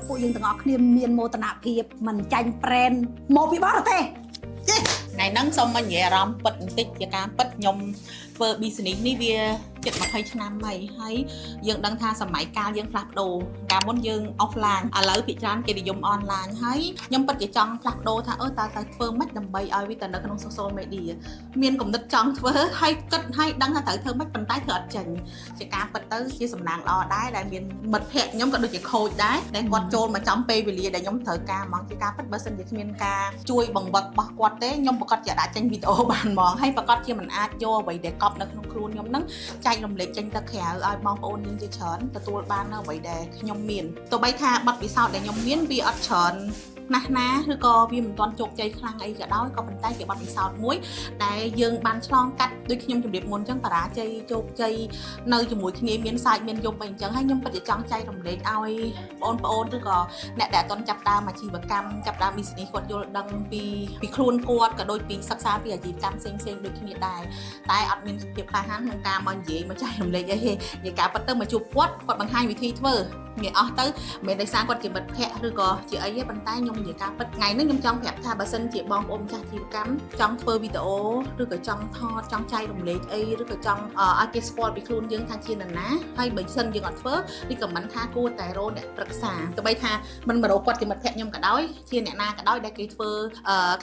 ពួកយើងទាំងអស់គ្នាមានមោទនភាពមិនចាញ់ប្រេនមកពីបរទេសថ្ងៃហ្នឹងសូមមកនិយាយអារម្មណ៍ពិតបន្តិចជាការពិតខ្ញុំធ្វើ business នេះវាជិត20ឆ្នាំហើយយើងដឹងថាសម័យកាលយើងផ្លាស់ប្ដូរកាលមុនយើង offline ឥឡូវភាគច្រើនគេនិយម online ហើយខ្ញុំពិតជាចង់ផ្លាស់ប្ដូរថាតើធ្វើម៉េចដើម្បីឲ្យវាទៅនៅក្នុង social media មានគំនិតចង់ធ្វើហើយគិតហើយដឹងថាត្រូវធ្វើម៉េចប៉ុន្តែធ្វើអត់ចេញជាការពិតទៅជាសំណាងល្អដែរដែលមានមិត្តភ័ក្តិខ្ញុំក៏ដូចជាខូចដែរតែគាត់ចូលមកចំពេលវេលាដែលខ្ញុំត្រូវការហ្មងជាការពិតបើសិនជាគ្មានការជួយបង្វឹករបស់គាត់ទេខ្ញុំប្រកាសជាអាចចេញវីដេអូបានហ្មងហើយប្រកាសជាមិនអាចយកអ្វីដែលកប់នៅក្នុងខ្លួនខ្ញុំហ្នឹងចែករំលែកចេញទៅក្រៅឲ្យបងប្អូនយើងជាច្រើនទទួលបាននៅអ្វីដែលខ្ញុំមានទោះបីថាប័ណ្ណពិសោធន៍ដែលខ្ញុំមានវាអត់ច្រើនណាឬក៏វាមិនទាន់ជោគជ័យខ្លាំងអីក៏ដោយក៏ប៉ុន្តែជាបទពិសោធន៍មួយដែលយើងបានឆ្លងកាត់ដូចខ្ញុំជម្រាបមុនអញ្ចឹងបរាជ័យជោគជ័យនៅជាមួយគ្នាមានសាច់មានយប់អីអញ្ចឹងហើយខ្ញុំពិតជាចង់ចែករំលែកឲ្យបងប្អូនឬក៏អ្នកដែលអត់ទាន់ចាប់ដើមអាជីវកម្មចាប់ដើម business គាត់យល់ដឹងពីខ្លួនគាត់ក៏ដូចពីសិក្សាពីអាជីវកម្មផ្សេងដូចគ្នាដែរតែអត់មានភាពក្លាហានក្នុងការមកនិយាយមកចែករំលែកអីទេនិយាយការពិតទៅមកជួបគាត់បង្ហាញវិធីធ្វើងាយអស់ទៅមិនមែនដោយសារគាត់ជាមិត្តភ័ក្តិឬក៏ជាអីទេប៉ុន្តែខ្ញុំនិយាយការពិតថ្ងៃនេះខ្ញុំចង់ប្រាប់ថាបើសិនជាបងប្អូនម្ចាស់អាជីវកម្មចង់ធ្វើវីដេអូឬក៏ចង់ថតចង់ចែករំលែកអីឬក៏ចង់ឲ្យគេស្គាល់ពីខ្លួនយើងថាជានរណាហើយបើសិនយើងអត់ធ្វើឬក៏មិនថាគួរតែរកអ្នកប្រឹក្សាទោះបីថាមិនមករកគាត់ជាមិត្តភ័ក្តិខ្ញុំក៏ដោយជាអ្នកណាក៏ដោយដែលគេធ្វើ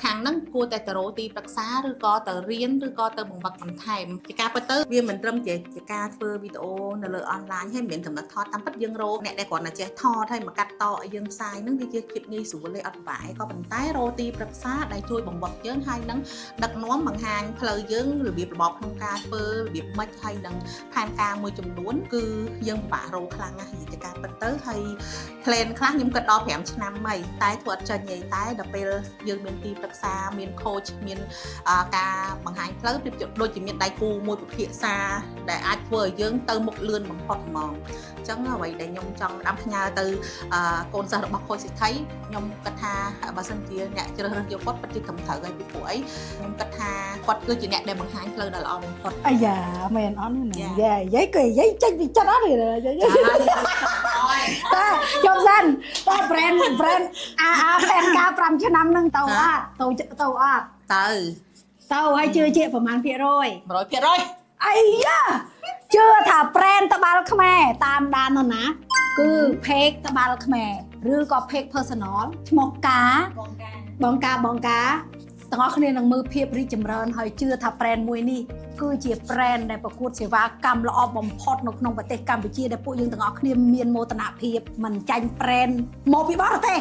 ខាងហ្នឹងគួរតែទៅរកទីប្រឹក្សាឬក៏ទៅរៀនឬក៏ទៅបង្វឹកបន្ថែមជាការពិតទៅវាមិនត្រឹមជាការធ្វើវីដេអូនៅលើអនឡាញហើយមិនមែនត្រឹមតែថតតាមពិតយើងរកអ្នកដែលគាត់តែចេះថតហើយមកកាត់តឲ្យយើងផ្សាយហ្នឹងវាជាភាពងាយស្រួលទេអត់ពិបាកក៏ប៉ុន្តែរកទីប្រឹក្សាដែលជួយបង្វឹកយើងហើយនឹងដឹកនាំបង្ហាញផ្លូវយើងរបៀបរបបក្នុងការធ្វើរបៀបម៉េចហើយនឹងផែនការមួយចំនួនគឺយើងពិបាករកខ្លាំងណាស់និយាយការពិតទៅហើយ plan ខ្លះខ្ញុំគិតដល់5ឆ្នាំហើយតែធ្វើអត់ចេញទេតែដល់ពេលយើងមានទីប្រឹក្សាមាន coach មានការបង្ហាញផ្លូវដូចជាមានដៃគូមួយពិភាក្សាដែលអាចធ្វើឲ្យយើងទៅមុខលឿនបំផុតហ្មងអញ្ចឹងអ្វីដែលខ្ញុំចង់ផ្ញើទៅកូនសិស្សរបស់ Coach សិទ្ធិខ្ញុំគិតថាបើសិនជាអ្នកជ្រើសរើសយកគាត់ពិតជាត្រឹមត្រូវហើយពីព្រោះអីខ្ញុំគិតថាគាត់គឺជាអ្នកដែលបង្ហាញផ្លូវដ៏ល្អបំផុតអាយ៉ាមែនអត់ណាយាយគេយាយចេញពីចិត្តអត់ទេយាយតែខ្ញុំសិនតែ brand ផែនការ5ឆ្នាំហ្នឹងទៅអត់ទៅអត់ទៅហើយជឿជាក់ប្រហែលភាគរយ 100% អីយ៉ាជឿថា brand ត្បាល់ខ្មែរតាមដាននោះណាគឺ page ត្បាល់ខ្មែរឬក៏ page personal ឈ្មោះបងការទាំងអស់គ្នានឹងមើលភាពរីកចម្រើនហើយជឿថា brand មួយនេះគឺជា brand ដែលប្រកួតសេវាកម្មល្អបំផុតនៅក្នុងប្រទេសកម្ពុជាដែលពួកយើងទាំងអស់គ្នាមានមោទនភាពមិនចាញ់ brand មកពីបរទេស